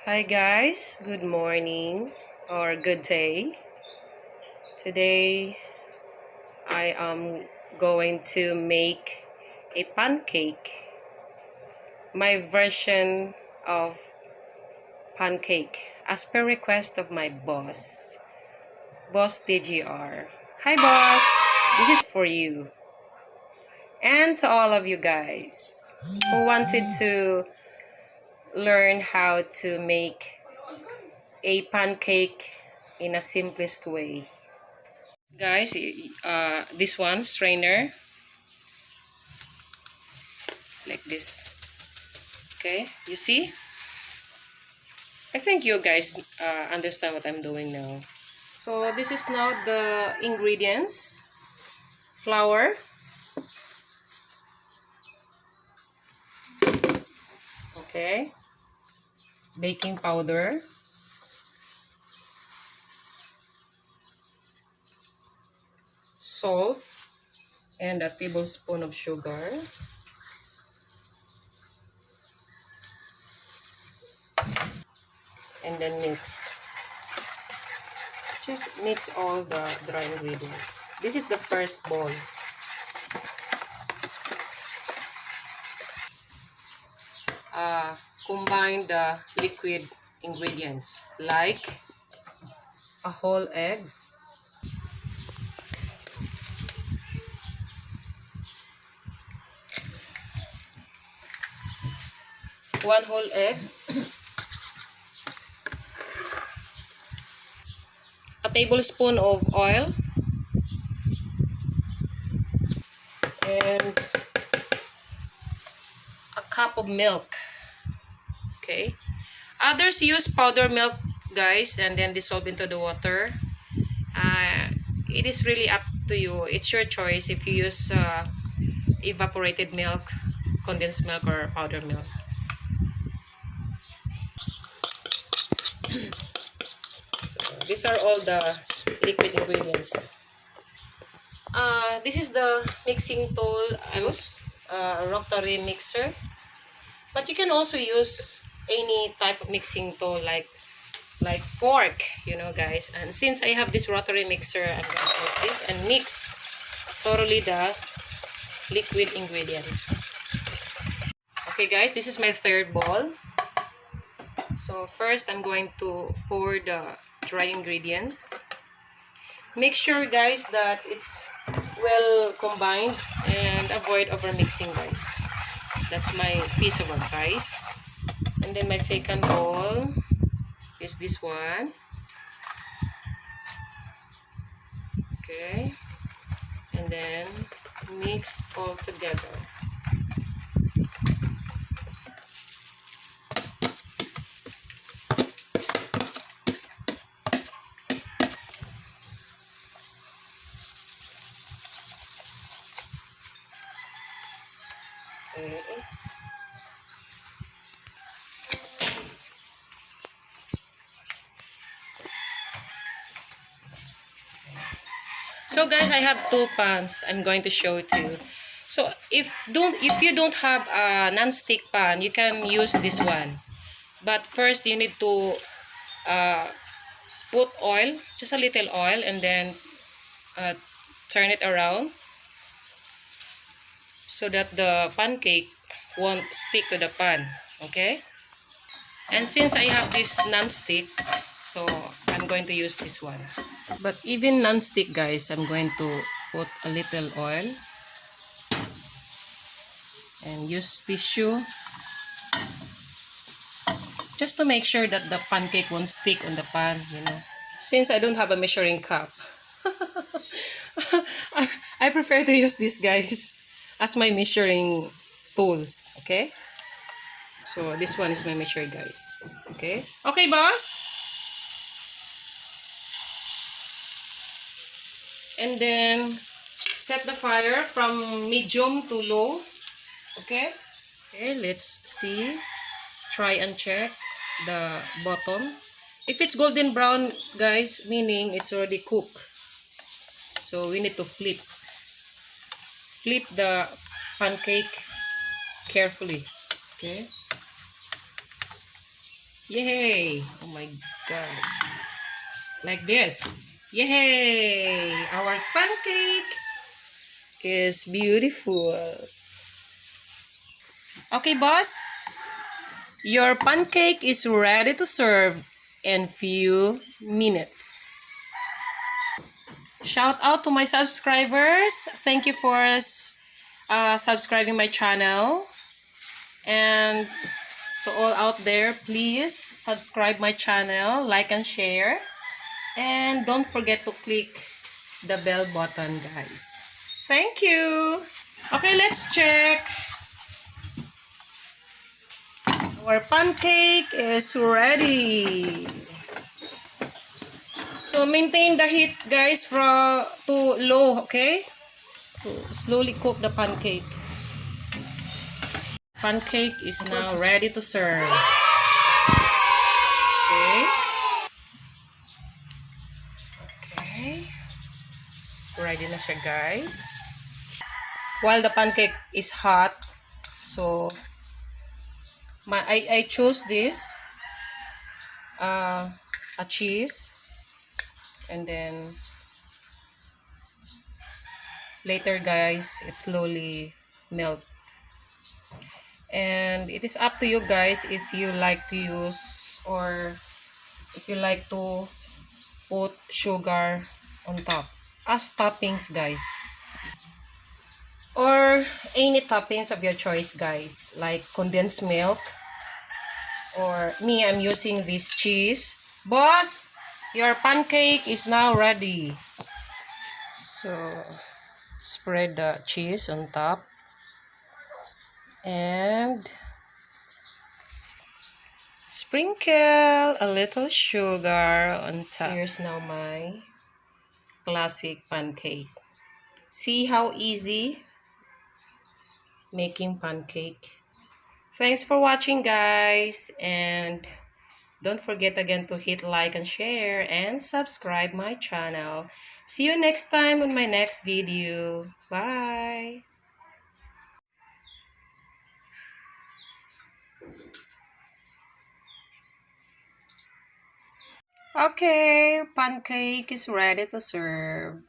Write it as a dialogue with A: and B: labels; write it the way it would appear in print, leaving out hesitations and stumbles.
A: Hi guys, good morning or good day. Today I am going to make a pancake. My version of pancake as per request of my boss D.J.R. Hi boss, this is for you and to all of you guys who wanted to learn how to make a pancake in a simplest way. Guys, this one strainer like this. Okay, you see, I think you guys understand what I'm doing now. So this is now the ingredients: flour, okay, baking powder, salt, and a tablespoon of sugar, and then mix all the dry ingredients. This is the first bowl. Combine the liquid ingredients like a whole egg, one whole egg, a tablespoon of oil, and a cup of milk. Okay, others use powder milk, guys, and then dissolve into the water. It is really up to you. It's your choice if you use evaporated milk, condensed milk, or powder milk. So these are all the liquid ingredients. This is the mixing tool I use, rotary mixer. But you can also use any type of mixing tool like fork, guys. And since I have this rotary mixer, I'm going to use this and mix thoroughly the liquid ingredients. Okay guys, this is my third bowl. So first I'm going to pour the dry ingredients. Make sure guys that it's well combined and avoid over mixing, guys. That's my piece of advice. And then my second bowl is this one. Okay, and then mix all together. Okay. So guys, I have two pans. I'm going to show it to you. So if you don't have a non-stick pan, you can use this one. But first you need to put oil, just a little oil, and then turn it around so that the pancake won't stick to the pan. Okay? And since I have this non-stick, so I'm going to use this one. But even non-stick, guys, I'm going to put a little oil and use tissue just to make sure that the pancake won't stick on the pan, Since I don't have a measuring cup, I prefer to use this, guys, as my measuring tools, okay? So this one is my measure, guys. Okay? Okay, boss? And then set the fire from medium to low. Okay? Okay, let's see. Try and check the bottom. If it's golden brown, guys, meaning it's already cooked. So we need to flip. Flip the pancake carefully. Okay? Yay! Oh my god. Like this. Yay! Our pancake is beautiful. Okay, boss. Your pancake is ready to serve in few minutes. Shout out to my subscribers. Thank you for subscribing my channel. And to all out there, please subscribe my channel, like and share. And don't forget to click the bell button, guys. Thank you. Okay, let's check. Our pancake is ready. So maintain the heat, guys, from to low, okay? To slowly cook the pancake. Pancake is now ready to serve. Okay. Okay. Ready na siya, guys. While the pancake is hot, so I chose this a cheese, and then later, guys, it slowly melt. And it is up to you, guys, if you like to use or if you like to put sugar on top as toppings, guys, or any toppings of your choice, guys, like condensed milk, or me, I'm using this cheese. Boss, your pancake is now ready. So spread the cheese on top and sprinkle a little sugar on top. Here's now my classic pancake. See how easy making pancake. Thanks for watching, guys, and don't forget again to hit like and share and subscribe my channel. See you next time on my next video. Bye. Okay, pancake is ready to serve.